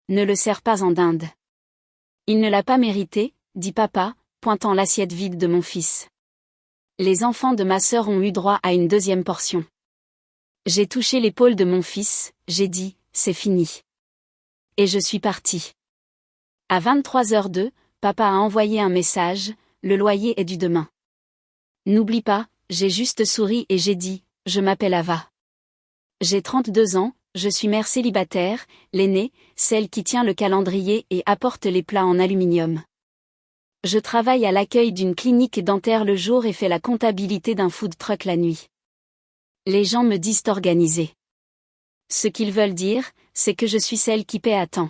Ne le serre pas en dinde. Il ne l'a pas mérité, dit papa, pointant l'assiette vide de mon fils. Les enfants de ma sœur ont eu droit à une deuxième portion. J'ai touché l'épaule de mon fils, j'ai dit, c'est fini. Et je suis partie. À 23h02, papa a envoyé un message, le loyer est dû demain. N'oublie pas, j'ai juste souri et j'ai dit, je m'appelle Ava. J'ai 32 ans, je suis mère célibataire, l'aînée, celle qui tient le calendrier et apporte les plats en aluminium. Je travaille à l'accueil d'une clinique dentaire le jour et fais la comptabilité d'un food truck la nuit. Les gens me disent organisée. Ce qu'ils veulent dire, c'est que je suis celle qui paie à temps.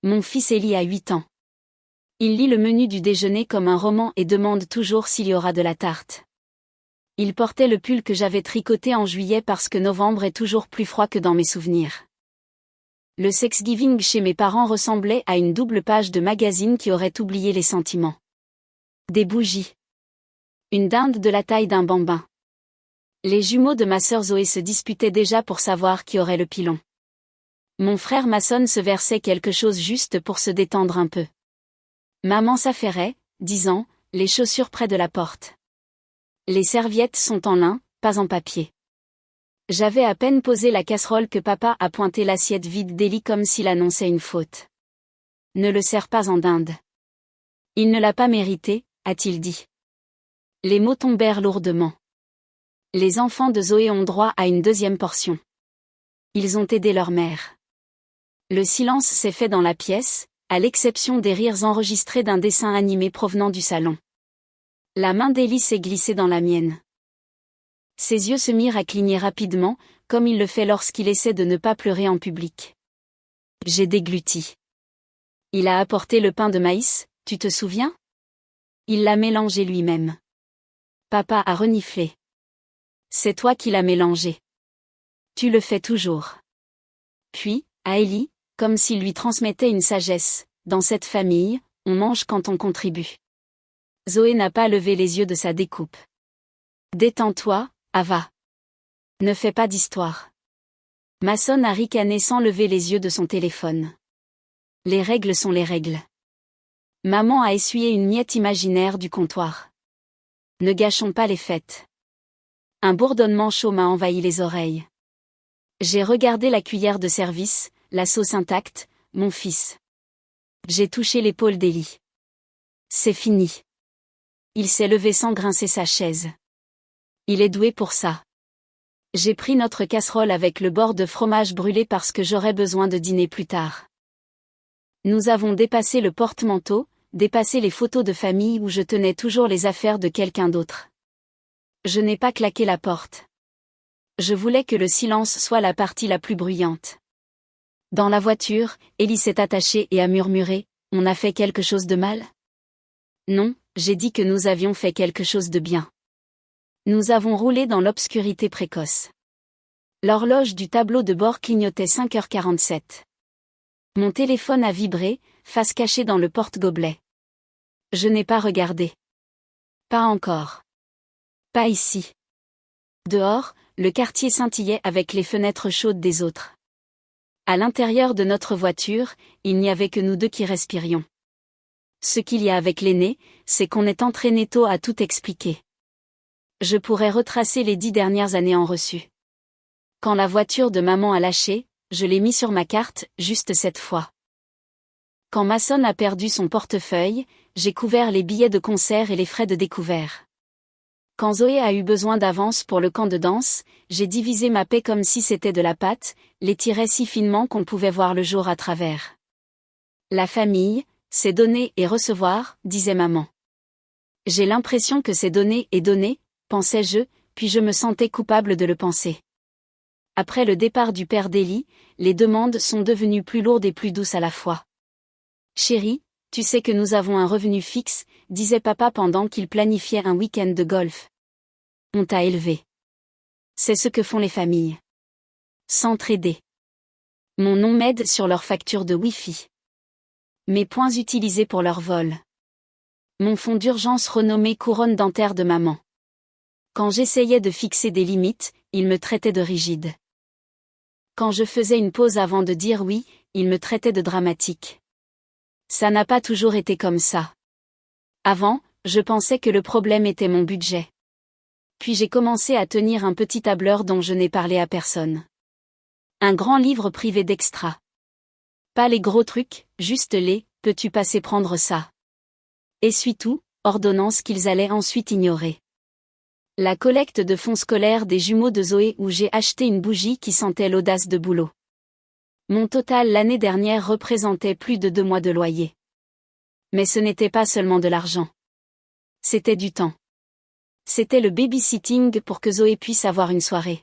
Mon fils Eli a 8 ans. Il lit le menu du déjeuner comme un roman et demande toujours s'il y aura de la tarte. Il portait le pull que j'avais tricoté en juillet parce que novembre est toujours plus froid que dans mes souvenirs. Le Thanksgiving chez mes parents ressemblait à une double page de magazine qui aurait oublié les sentiments. Des bougies. Une dinde de la taille d'un bambin. Les jumeaux de ma sœur Zoé se disputaient déjà pour savoir qui aurait le pilon. Mon frère Mason se versait quelque chose juste pour se détendre un peu. Maman s'affairait, disant, les chaussures près de la porte. Les serviettes sont en lin, pas en papier. J'avais à peine posé la casserole que papa a pointé l'assiette vide d'Eli comme s'il annonçait une faute. Ne le serre pas en dinde. Il ne l'a pas mérité, a-t-il dit. Les mots tombèrent lourdement. Les enfants de Zoé ont droit à une deuxième portion. Ils ont aidé leur mère. Le silence s'est fait dans la pièce, à l'exception des rires enregistrés d'un dessin animé provenant du salon. La main d'Eli s'est glissée dans la mienne. Ses yeux se mirent à cligner rapidement, comme il le fait lorsqu'il essaie de ne pas pleurer en public. J'ai dégluti. Il a apporté le pain de maïs, tu te souviens? Il l'a mélangé lui-même. Papa a reniflé. C'est toi qui l'as mélangé. Tu le fais toujours. Puis, à Eli, comme s'il lui transmettait une sagesse, dans cette famille, on mange quand on contribue. Zoé n'a pas levé les yeux de sa découpe. Détends-toi, Ava. Ne fais pas d'histoire. Mason a ricané sans lever les yeux de son téléphone. Les règles sont les règles. Maman a essuyé une miette imaginaire du comptoir. Ne gâchons pas les fêtes. Un bourdonnement chaud m'a envahi les oreilles. J'ai regardé la cuillère de service, la sauce intacte, mon fils. J'ai touché l'épaule d'Eli. C'est fini. Il s'est levé sans grincer sa chaise. Il est doué pour ça. J'ai pris notre casserole avec le bord de fromage brûlé parce que j'aurais besoin de dîner plus tard. Nous avons dépassé le porte-manteau, dépassé les photos de famille où je tenais toujours les affaires de quelqu'un d'autre. Je n'ai pas claqué la porte. Je voulais que le silence soit la partie la plus bruyante. Dans la voiture, Eli s'est attachée et a murmuré, « On a fait quelque chose de mal ?» Non, j'ai dit que nous avions fait quelque chose de bien. Nous avons roulé dans l'obscurité précoce. L'horloge du tableau de bord clignotait 5h47. Mon téléphone a vibré, face cachée dans le porte-gobelet. Je n'ai pas regardé. Pas encore. Pas ici. Dehors, le quartier scintillait avec les fenêtres chaudes des autres. À l'intérieur de notre voiture, il n'y avait que nous deux qui respirions. Ce qu'il y a avec l'aîné, c'est qu'on est entraîné tôt à tout expliquer. Je pourrais retracer les 10 dernières années en reçu. Quand la voiture de maman a lâché, je l'ai mis sur ma carte, juste cette fois. Quand Mason a perdu son portefeuille, j'ai couvert les billets de concert et les frais de découvert. Quand Zoé a eu besoin d'avance pour le camp de danse, j'ai divisé ma paie comme si c'était de la pâte, les tirais si finement qu'on pouvait voir le jour à travers. La famille, c'est donner et recevoir, disait maman. J'ai l'impression que c'est donner et donner, pensais-je, puis je me sentais coupable de le penser. Après le départ du père d'Eli, les demandes sont devenues plus lourdes et plus douces à la fois. Chérie, tu sais que nous avons un revenu fixe, disait papa pendant qu'il planifiait un week-end de golf. On t'a élevé. C'est ce que font les familles. S'entraider. Mon nom m'aide sur leur facture de Wi-Fi. Mes points utilisés pour leur vol. Mon fonds d'urgence renommé couronne dentaire de maman. Quand j'essayais de fixer des limites, il me traitait de rigide. Quand je faisais une pause avant de dire oui, il me traitait de dramatique. Ça n'a pas toujours été comme ça. Avant, je pensais que le problème était mon budget. Puis j'ai commencé à tenir un petit tableur dont je n'ai parlé à personne. Un grand livre privé d'extra. Pas les gros trucs, juste les « peux-tu passer prendre ça ?» Essuie-tout, ordonnances qu'ils allaient ensuite ignorer. La collecte de fonds scolaires des jumeaux de Zoé où j'ai acheté une bougie qui sentait l'audace de boulot. Mon total l'année dernière représentait plus de 2 mois de loyer. Mais ce n'était pas seulement de l'argent. C'était du temps. C'était le babysitting pour que Zoé puisse avoir une soirée.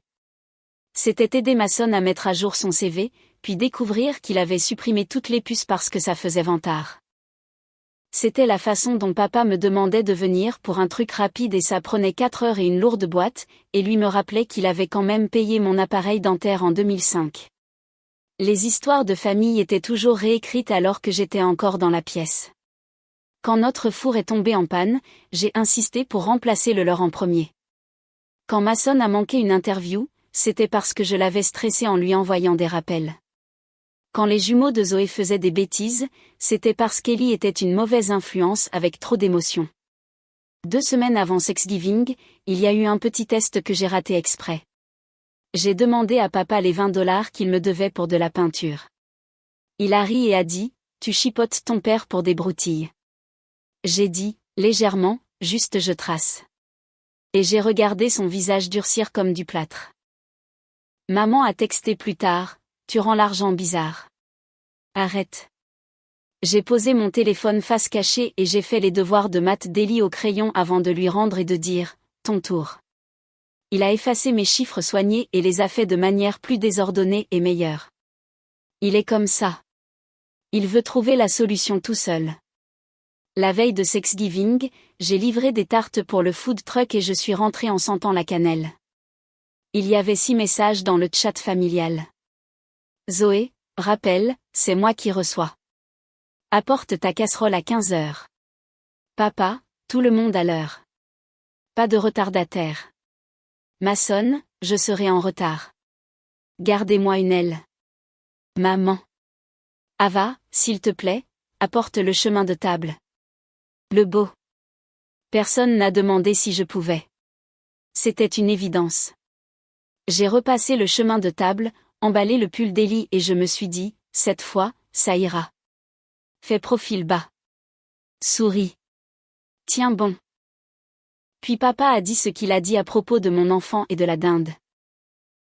C'était aider Mason à mettre à jour son CV, puis découvrir qu'il avait supprimé toutes les puces parce que ça faisait vantard. C'était la façon dont papa me demandait de venir pour un truc rapide et ça prenait 4 heures et une lourde boîte, et lui me rappelait qu'il avait quand même payé mon appareil dentaire en 2005. Les histoires de famille étaient toujours réécrites alors que j'étais encore dans la pièce. Quand notre four est tombé en panne, j'ai insisté pour remplacer le leur en premier. Quand Mason a manqué une interview, c'était parce que je l'avais stressé en lui envoyant des rappels. Quand les jumeaux de Zoé faisaient des bêtises, c'était parce qu'Ellie était une mauvaise influence avec trop d'émotions. 2 semaines avant Thanksgiving, il y a eu un petit test que j'ai raté exprès. J'ai demandé à papa les $20 qu'il me devait pour de la peinture. Il a ri et a dit, « Tu chipotes ton père pour des broutilles. » J'ai dit, légèrement, juste je trace. Et j'ai regardé son visage durcir comme du plâtre. Maman a texté plus tard, tu rends l'argent bizarre. Arrête. J'ai posé mon téléphone face cachée et j'ai fait les devoirs de maths d'Ellie au crayon avant de lui rendre et de dire, ton tour. Il a effacé mes chiffres soignés et les a fait de manière plus désordonnée et meilleure. Il est comme ça. Il veut trouver la solution tout seul. La veille de Thanksgiving, j'ai livré des tartes pour le food truck et je suis rentrée en sentant la cannelle. Il y avait 6 messages dans le chat familial. Zoé, rappel, c'est moi qui reçois. Apporte ta casserole à 15 heures. Papa, tout le monde à l'heure. Pas de retardataire. Mason, je serai en retard. Gardez-moi une aile. Maman. Ava, s'il te plaît, apporte le chemin de table. Le beau. Personne n'a demandé si je pouvais. C'était une évidence. J'ai repassé le chemin de table, emballé le pull d'Ellie et je me suis dit, cette fois, ça ira. Fais profil bas. Souris. Tiens bon. Puis papa a dit ce qu'il a dit à propos de mon enfant et de la dinde.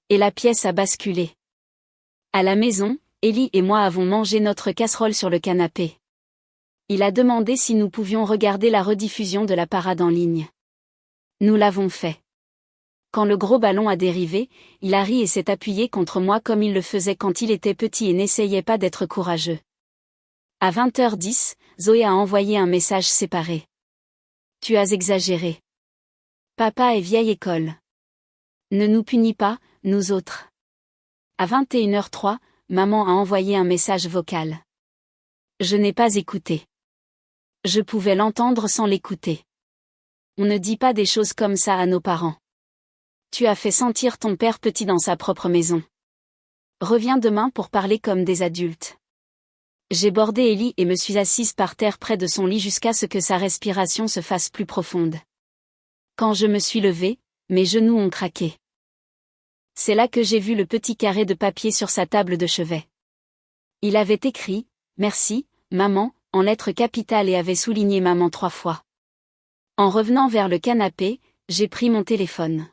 Et la pièce a basculé. À la maison, Ellie et moi avons mangé notre casserole sur le canapé. Il a demandé si nous pouvions regarder la rediffusion de la parade en ligne. Nous l'avons fait. Quand le gros ballon a dérivé, il a ri et s'est appuyé contre moi comme il le faisait quand il était petit et n'essayait pas d'être courageux. À 20h10, Zoé a envoyé un message séparé. Tu as exagéré. Papa est vieille école. Ne nous punis pas, nous autres. À 21h03, maman a envoyé un message vocal. Je n'ai pas écouté. Je pouvais l'entendre sans l'écouter. On ne dit pas des choses comme ça à nos parents. Tu as fait sentir ton père petit dans sa propre maison. Reviens demain pour parler comme des adultes. J'ai bordé Ellie et me suis assise par terre près de son lit jusqu'à ce que sa respiration se fasse plus profonde. Quand je me suis levée, mes genoux ont craqué. C'est là que j'ai vu le petit carré de papier sur sa table de chevet. Il avait écrit « Merci, maman » en lettres capitales et avait souligné maman 3 fois. En revenant vers le canapé, j'ai pris mon téléphone.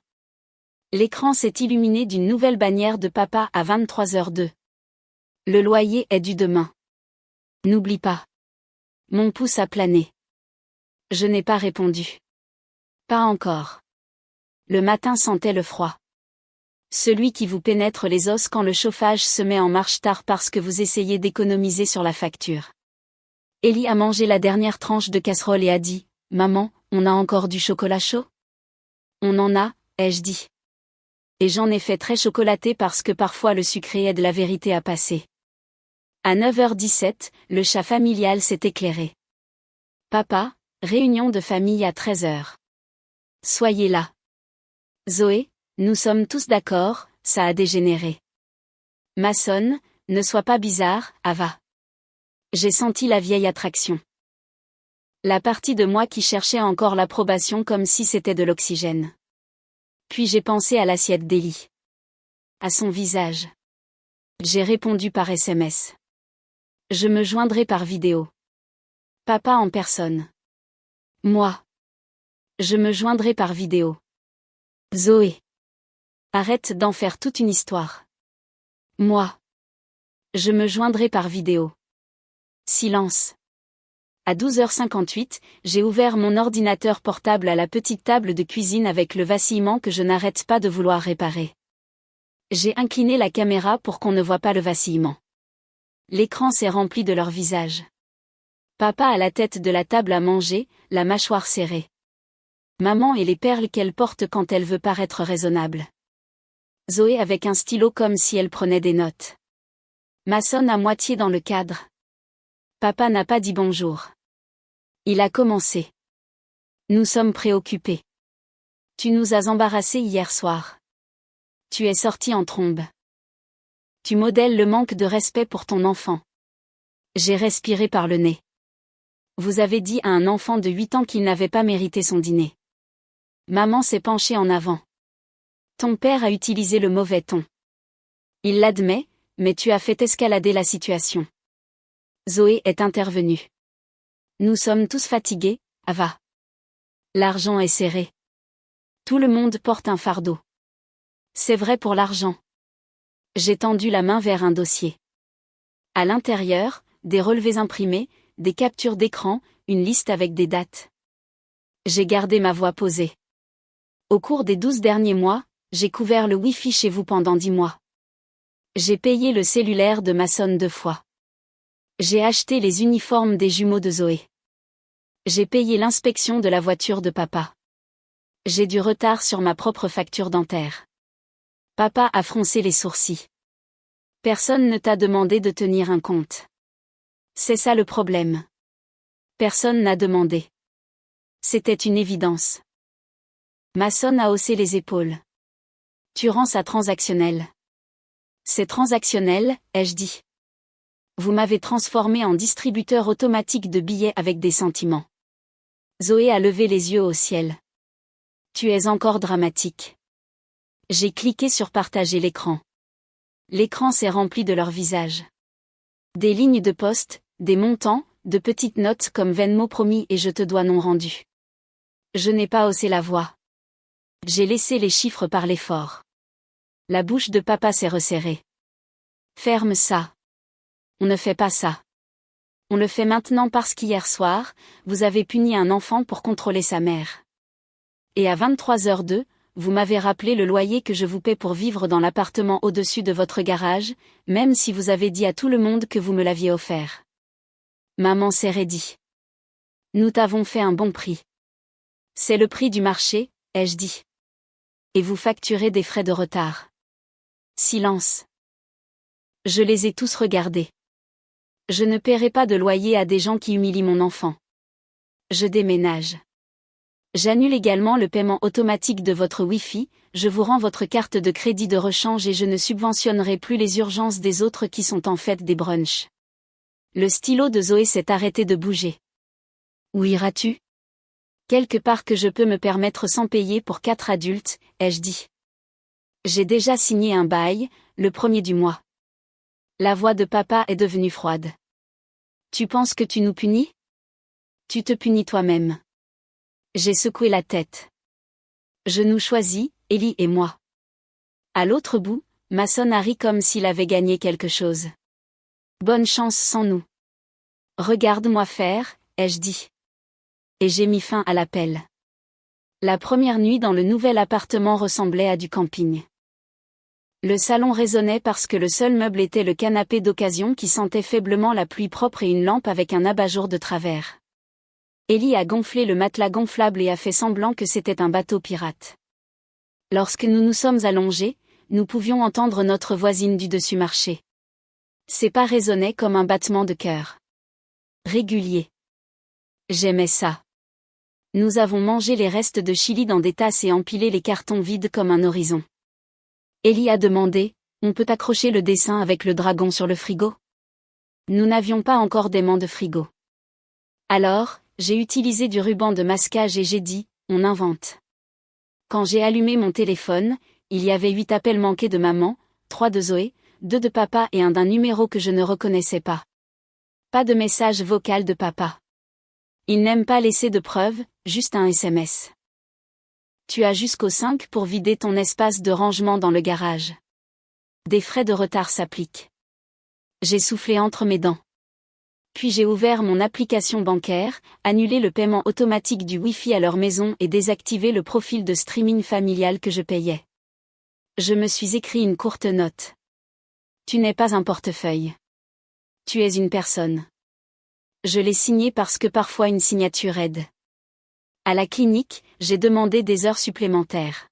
L'écran s'est illuminé d'une nouvelle bannière de papa à 23h02. Le loyer est dû demain. N'oublie pas. Mon pouce a plané. Je n'ai pas répondu. Pas encore. Le matin sentait le froid. Celui qui vous pénètre les os quand le chauffage se met en marche tard parce que vous essayez d'économiser sur la facture. Ellie a mangé la dernière tranche de casserole et a dit « Maman, on a encore du chocolat chaud ?» On en a, ai-je dit. Et j'en ai fait très chocolaté parce que parfois le sucré aide la vérité à passer. À 9h17, le chat familial s'est éclairé. Papa, réunion de famille à 13h. Soyez là. Zoé, nous sommes tous d'accord, ça a dégénéré. Mason, Ne sois pas bizarre, Ava. J'ai senti la vieille attraction. La partie de moi qui cherchait encore l'approbation comme si c'était de l'oxygène. Puis j'ai pensé à l'assiette d'Ellie. À son visage. J'ai répondu par SMS. Je me joindrai par vidéo. Papa en personne. Moi. Je me joindrai par vidéo. Zoé. Arrête d'en faire toute une histoire. Moi. Je me joindrai par vidéo. Silence. À 12h58, j'ai ouvert mon ordinateur portable à la petite table de cuisine avec le vacillement que je n'arrête pas de vouloir réparer. J'ai incliné la caméra pour qu'on ne voit pas le vacillement. L'écran s'est rempli de leur visage. Papa à la tête de la table à manger, la mâchoire serrée. Maman et les perles qu'elle porte quand elle veut paraître raisonnable. Zoé avec un stylo comme si elle prenait des notes. Mason à moitié dans le cadre. Papa n'a pas dit bonjour. Il a commencé. Nous sommes préoccupés. Tu nous as embarrassés hier soir. Tu es sorti en trombe. Tu modèles le manque de respect pour ton enfant. J'ai respiré par le nez. Vous avez dit à un enfant de 8 ans qu'il n'avait pas mérité son dîner. Maman s'est penchée en avant. Ton père a utilisé le mauvais ton. Il l'admet, mais tu as fait escalader la situation. Zoé est intervenue. Nous sommes tous fatigués, Ava. L'argent est serré. Tout le monde porte un fardeau. C'est vrai pour l'argent. J'ai tendu la main vers un dossier. À l'intérieur, des relevés imprimés, des captures d'écran, une liste avec des dates. J'ai gardé ma voix posée. Au cours des 12 derniers mois, j'ai couvert le Wi-Fi chez vous pendant 10 mois. J'ai payé le cellulaire de Mason 2 fois. J'ai acheté les uniformes des jumeaux de Zoé. J'ai payé l'inspection de la voiture de papa. J'ai du retard sur ma propre facture dentaire. Papa a froncé les sourcils. Personne ne t'a demandé de tenir un compte. C'est ça le problème. Personne n'a demandé. C'était une évidence. Mason a haussé les épaules. Tu rends ça transactionnel. C'est transactionnel, ai-je dit. Vous m'avez transformé en distributeur automatique de billets avec des sentiments. Zoé a levé les yeux au ciel. Tu es encore dramatique. J'ai cliqué sur partager l'écran. L'écran s'est rempli de leurs visages. Des lignes de poste, des montants, de petites notes comme Venmo promis et je te dois non rendu. Je n'ai pas haussé la voix. J'ai laissé les chiffres parler fort. La bouche de papa s'est resserrée. Ferme ça. On ne fait pas ça. On le fait maintenant parce qu'hier soir, vous avez puni un enfant pour contrôler sa mère. Et à 23h02, vous m'avez rappelé le loyer que je vous paie pour vivre dans l'appartement au-dessus de votre garage, même si vous avez dit à tout le monde que vous me l'aviez offert. Maman s'est raidie. Nous t'avons fait un bon prix. C'est le prix du marché, ai-je dit. Et vous facturez des frais de retard. Silence. Je les ai tous regardés. Je ne paierai pas de loyer à des gens qui humilient mon enfant. Je déménage. J'annule également le paiement automatique de votre Wi-Fi, je vous rends votre carte de crédit de rechange et je ne subventionnerai plus les urgences des autres qui sont en fait des brunchs. Le stylo de Zoé s'est arrêté de bouger. Où iras-tu? Quelque part que je peux me permettre sans payer pour 4 adultes, ai-je dit. J'ai déjà signé un bail, le 1er du mois. La voix de papa est devenue froide. Tu penses que tu nous punis? Tu te punis toi-même. J'ai secoué la tête. Je nous choisis, Ellie et moi. À l'autre bout, Mason a ri comme s'il avait gagné quelque chose. Bonne chance sans nous. Regarde-moi faire, ai-je dit. Et j'ai mis fin à l'appel. La première nuit dans le nouvel appartement ressemblait à du camping. Le salon résonnait parce que le seul meuble était le canapé d'occasion qui sentait faiblement la pluie propre et une lampe avec un abat-jour de travers. Ellie a gonflé le matelas gonflable et a fait semblant que c'était un bateau pirate. Lorsque nous nous sommes allongés, nous pouvions entendre notre voisine du dessus marcher. Ses pas résonnaient comme un battement de cœur. Régulier. J'aimais ça. Nous avons mangé les restes de chili dans des tasses et empilé les cartons vides comme un horizon. Ellie a demandé, On peut accrocher le dessin avec le dragon sur le frigo? Nous n'avions pas encore d'aimant de frigo. Alors, j'ai utilisé du ruban de masquage et j'ai dit, on invente. Quand j'ai allumé mon téléphone, il y avait 8 appels manqués de maman, 3 de Zoé, 2 de papa et un d'un numéro que je ne reconnaissais pas. Pas de message vocal de papa. Il n'aime pas laisser de preuves, juste un SMS. Tu as jusqu'au 5 pour vider ton espace de rangement dans le garage. Des frais de retard s'appliquent. J'ai soufflé entre mes dents. Puis j'ai ouvert mon application bancaire, annulé le paiement automatique du Wi-Fi à leur maison et désactivé le profil de streaming familial que je payais. Je me suis écrit une courte note. Tu n'es pas un portefeuille. Tu es une personne. Je l'ai signé parce que parfois une signature aide. À la clinique, j'ai demandé des heures supplémentaires.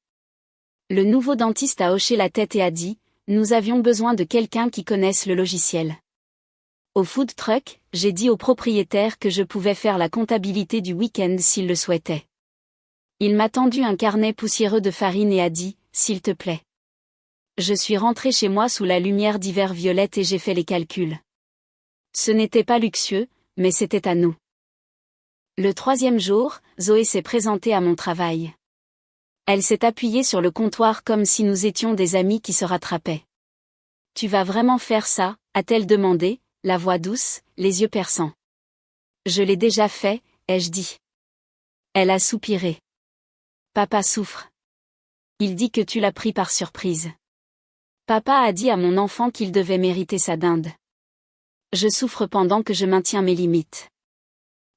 Le nouveau dentiste a hoché la tête et a dit, nous avions besoin de quelqu'un qui connaisse le logiciel. Au food truck, j'ai dit au propriétaire que je pouvais faire la comptabilité du week-end s'il le souhaitait. Il m'a tendu un carnet poussiéreux de farine et a dit, s'il te plaît. Je suis rentré chez moi sous la lumière d'hiver violette et j'ai fait les calculs. Ce n'était pas luxueux, mais c'était à nous. Le 3e jour, Zoé s'est présentée à mon travail. Elle s'est appuyée sur le comptoir comme si nous étions des amis qui se rattrapaient. Tu vas vraiment faire ça, a-t-elle demandé, la voix douce, les yeux perçants. Je l'ai déjà fait, ai-je dit. Elle a soupiré. Papa souffre. Il dit que tu l'as pris par surprise. Papa a dit à mon enfant qu'il devait mériter sa dinde. Je souffre pendant que je maintiens mes limites.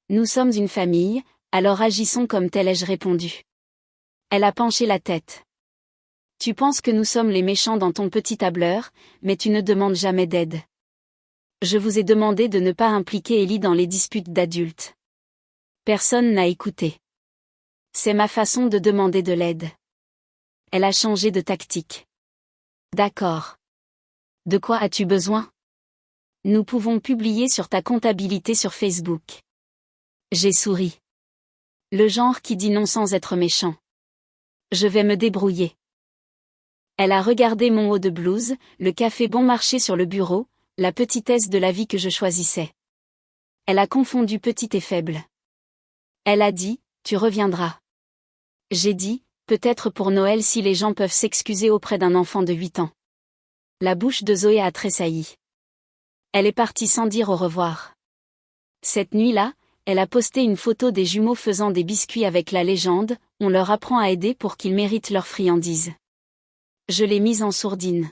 Nous sommes une famille, alors agissons comme telle, ai-je répondu. Elle a penché la tête. Tu penses que nous sommes les méchants dans ton petit tableur, mais tu ne demandes jamais d'aide. Je vous ai demandé de ne pas impliquer Ellie dans les disputes d'adultes. Personne n'a écouté. C'est ma façon de demander de l'aide. Elle a changé de tactique. D'accord. De quoi as-tu besoin? Nous pouvons publier sur ta comptabilité sur Facebook. J'ai souri. Le genre qui dit non sans être méchant. Je vais me débrouiller. Elle a regardé mon haut de blouse, le café bon marché sur le bureau, la petitesse de la vie que je choisissais. Elle a confondu petit et faible. Elle a dit, tu reviendras. J'ai dit, peut-être pour Noël si les gens peuvent s'excuser auprès d'un enfant de 8 ans. La bouche de Zoé a tressailli. Elle est partie sans dire au revoir. Cette nuit-là, elle a posté une photo des jumeaux faisant des biscuits avec la légende, on leur apprend à aider pour qu'ils méritent leurs friandises. Je l'ai mise en sourdine.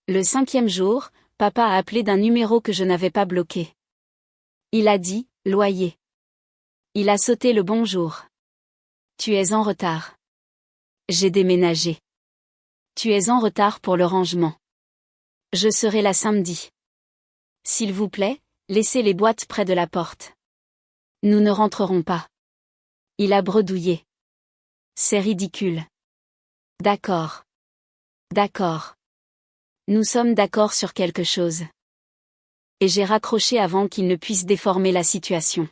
Le 5e jour, papa a appelé d'un numéro que je n'avais pas bloqué. Il a dit, loyer. Il a sauté le bonjour. Tu es en retard. J'ai déménagé. Tu es en retard pour le rangement. Je serai là samedi. S'il vous plaît, laissez les boîtes près de la porte. Nous ne rentrerons pas. Il a bredouillé. C'est ridicule. D'accord. D'accord. Nous sommes d'accord sur quelque chose. Et j'ai raccroché avant qu'il ne puisse déformer la situation.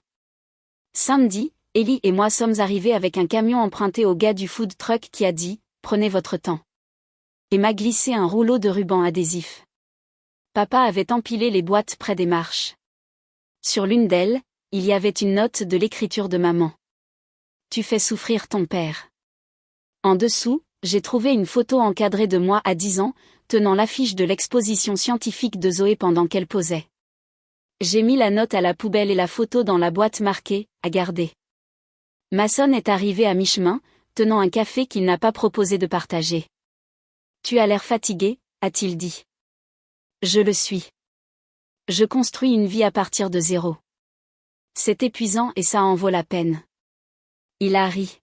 Samedi, Ellie et moi sommes arrivés avec un camion emprunté au gars du food truck qui a dit « Prenez votre temps » et m'a glissé un rouleau de ruban adhésif. Papa avait empilé les boîtes près des marches. Sur l'une d'elles, il y avait une note de l'écriture de maman. « Tu fais souffrir ton père ». En dessous, j'ai trouvé une photo encadrée de moi à 10 ans, tenant l'affiche de l'exposition scientifique de Zoé pendant qu'elle posait. J'ai mis la note à la poubelle et la photo dans la boîte marquée « À garder ». Mason est arrivé à mi-chemin, tenant un café qu'il n'a pas proposé de partager. « Tu as l'air fatigué », a-t-il dit. Je le suis. Je construis une vie à partir de zéro. C'est épuisant et ça en vaut la peine. Il a ri.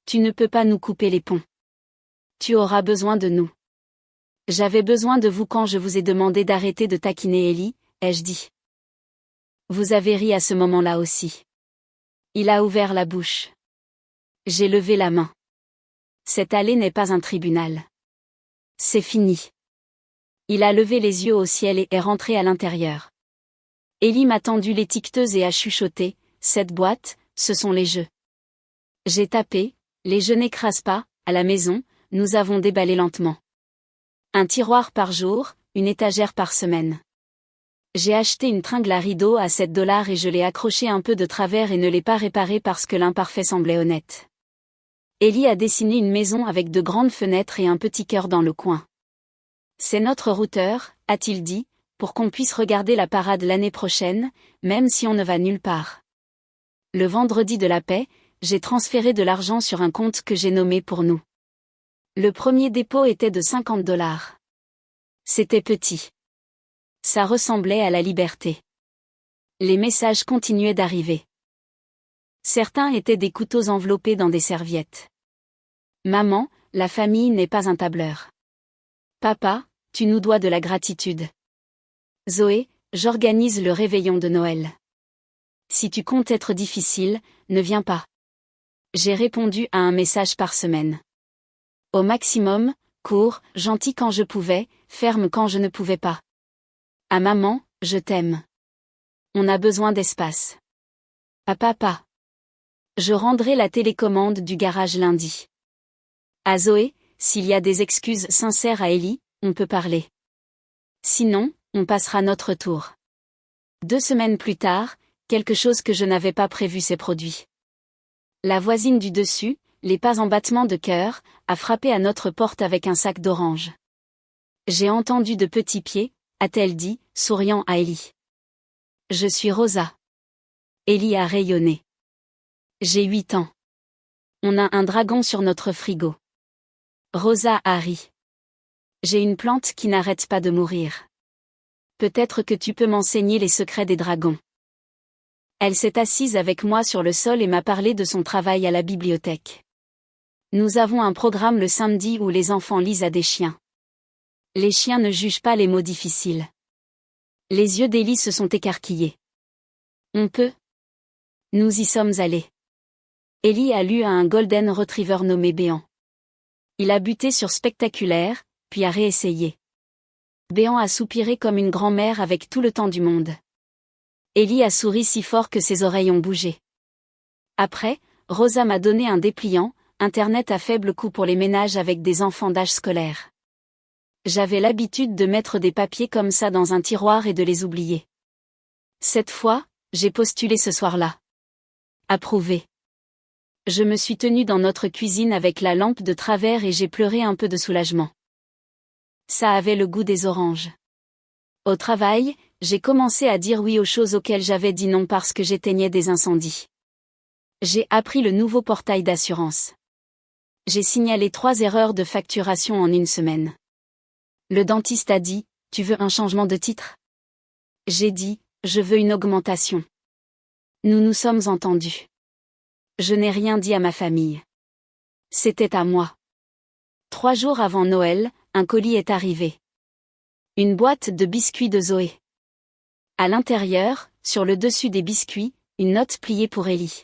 Tu ne peux pas nous couper les ponts. Tu auras besoin de nous. J'avais besoin de vous quand je vous ai demandé d'arrêter de taquiner Ellie, ai-je dit. Vous avez ri à ce moment-là aussi. Il a ouvert la bouche. J'ai levé la main. Cette allée n'est pas un tribunal. C'est fini. Il a levé les yeux au ciel et est rentré à l'intérieur. Ellie m'a tendu l'étiqueteuse et a chuchoté, cette boîte, ce sont les jeux. J'ai tapé, les jeux n'écrasent pas, à la maison, nous avons déballé lentement. Un tiroir par jour, une étagère par semaine. J'ai acheté une tringle à rideaux à 7 $ et je l'ai accrochée un peu de travers et ne l'ai pas réparée parce que l'imparfait semblait honnête. Ellie a dessiné une maison avec de grandes fenêtres et un petit cœur dans le coin. C'est notre routeur, a-t-il dit, pour qu'on puisse regarder la parade l'année prochaine, même si on ne va nulle part. Le vendredi de la paix, j'ai transféré de l'argent sur un compte que j'ai nommé pour nous. Le premier dépôt était de 50 $. C'était petit. Ça ressemblait à la liberté. Les messages continuaient d'arriver. Certains étaient des couteaux enveloppés dans des serviettes. Maman, la famille n'est pas un tableur. Papa, tu nous dois de la gratitude. Zoé, j'organise le réveillon de Noël. Si tu comptes être difficile, ne viens pas. J'ai répondu à un message par semaine. Au maximum, court, gentil quand je pouvais, ferme quand je ne pouvais pas. À maman, je t'aime. On a besoin d'espace. À papa. Je rendrai la télécommande du garage lundi. À Zoé, s'il y a des excuses sincères à Ellie, on peut parler. Sinon, on passera notre tour. 2 semaines plus tard, quelque chose que je n'avais pas prévu s'est produit. La voisine du dessus, les pas en battement de cœur, a frappé à notre porte avec un sac d'oranges. J'ai entendu de petits pieds, a-t-elle dit, souriant à Ellie. Je suis Rosa. Ellie a rayonné. J'ai 8 ans. On a un dragon sur notre frigo. Rosa a ri. J'ai une plante qui n'arrête pas de mourir. Peut-être que tu peux m'enseigner les secrets des dragons. Elle s'est assise avec moi sur le sol et m'a parlé de son travail à la bibliothèque. Nous avons un programme le samedi où les enfants lisent à des chiens. Les chiens ne jugent pas les mots difficiles. Les yeux d'Ellie se sont écarquillés. On peut. Nous y sommes allés. Ellie a lu à un Golden Retriever nommé Béant. Il a buté sur spectaculaire, puis a réessayé. Béant a soupiré comme une grand-mère avec tout le temps du monde. Ellie a souri si fort que ses oreilles ont bougé. Après, Rosa m'a donné un dépliant, Internet à faible coût pour les ménages avec des enfants d'âge scolaire. J'avais l'habitude de mettre des papiers comme ça dans un tiroir et de les oublier. Cette fois, j'ai postulé ce soir-là. Approuvé. Je me suis tenue dans notre cuisine avec la lampe de travers et j'ai pleuré un peu de soulagement. Ça avait le goût des oranges. Au travail, j'ai commencé à dire oui aux choses auxquelles j'avais dit non parce que j'éteignais des incendies. J'ai appris le nouveau portail d'assurance. J'ai signalé 3 erreurs de facturation en 1 semaine. Le dentiste a dit, tu veux un changement de titre? J'ai dit, je veux une augmentation. Nous nous sommes entendus. Je n'ai rien dit à ma famille. C'était à moi. 3 jours avant Noël, un colis est arrivé. Une boîte de biscuits de Zoé. À l'intérieur, sur le dessus des biscuits, une note pliée pour Ellie.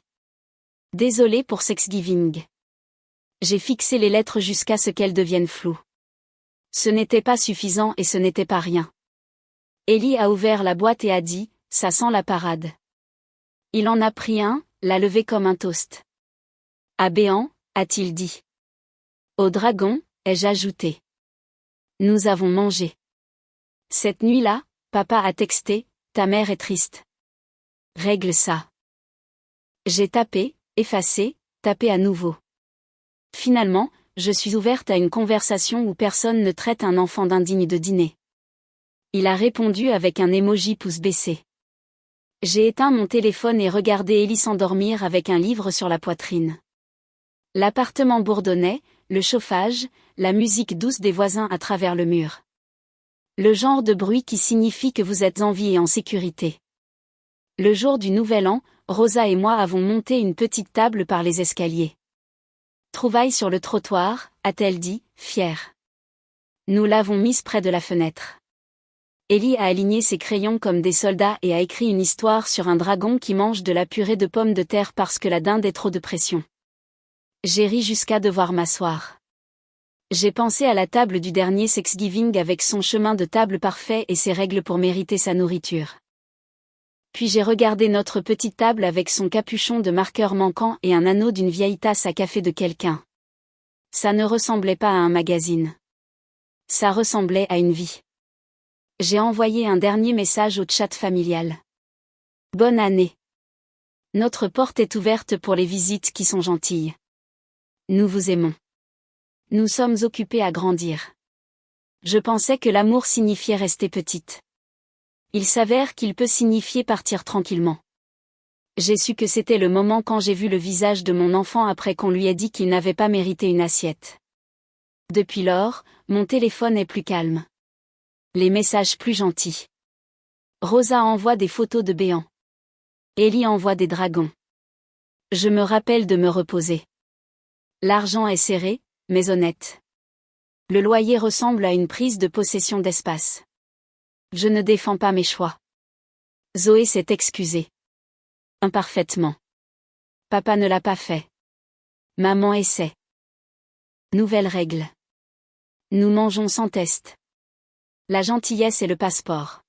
Désolé pour Thanksgiving. J'ai fixé les lettres jusqu'à ce qu'elles deviennent floues. Ce n'était pas suffisant et ce n'était pas rien. Ellie a ouvert la boîte et a dit, ça sent la parade. Il en a pris un, l'a levé comme un toast. À Béant, a-t-il dit. Au dragon, ai-je ajouté. Nous avons mangé. Cette nuit-là, papa a texté, ta mère est triste. Règle ça. J'ai tapé, effacé, tapé à nouveau. Finalement, je suis ouverte à une conversation où personne ne traite un enfant d'indigne de dîner. Il a répondu avec un emoji pouce baissé. J'ai éteint mon téléphone et regardé Ellie s'endormir avec un livre sur la poitrine. L'appartement bourdonnait, le chauffage, la musique douce des voisins à travers le mur. Le genre de bruit qui signifie que vous êtes en vie et en sécurité. Le jour du Nouvel An, Rosa et moi avons monté une petite table par les escaliers. Trouvaille sur le trottoir, a-t-elle dit, fière. Nous l'avons mise près de la fenêtre. Ellie a aligné ses crayons comme des soldats et a écrit une histoire sur un dragon qui mange de la purée de pommes de terre parce que la dinde est trop de pression. J'ai ri jusqu'à devoir m'asseoir. J'ai pensé à la table du dernier Thanksgiving avec son chemin de table parfait et ses règles pour mériter sa nourriture. Puis j'ai regardé notre petite table avec son capuchon de marqueur manquant et un anneau d'une vieille tasse à café de quelqu'un. Ça ne ressemblait pas à un magazine. Ça ressemblait à une vie. J'ai envoyé un dernier message au chat familial. Bonne année. Notre porte est ouverte pour les visites qui sont gentilles. Nous vous aimons. Nous sommes occupés à grandir. Je pensais que l'amour signifiait rester petite. Il s'avère qu'il peut signifier partir tranquillement. J'ai su que c'était le moment quand j'ai vu le visage de mon enfant après qu'on lui ait dit qu'il n'avait pas mérité une assiette. Depuis lors, mon téléphone est plus calme. Les messages plus gentils. Rosa envoie des photos de béants. Ellie envoie des dragons. Je me rappelle de me reposer. L'argent est serré, mais honnête. Le loyer ressemble à une prise de possession d'espace. Je ne défends pas mes choix. Zoé s'est excusée. Imparfaitement. Papa ne l'a pas fait. Maman essaie. Nouvelle règle. Nous mangeons sans test. La gentillesse est le passeport.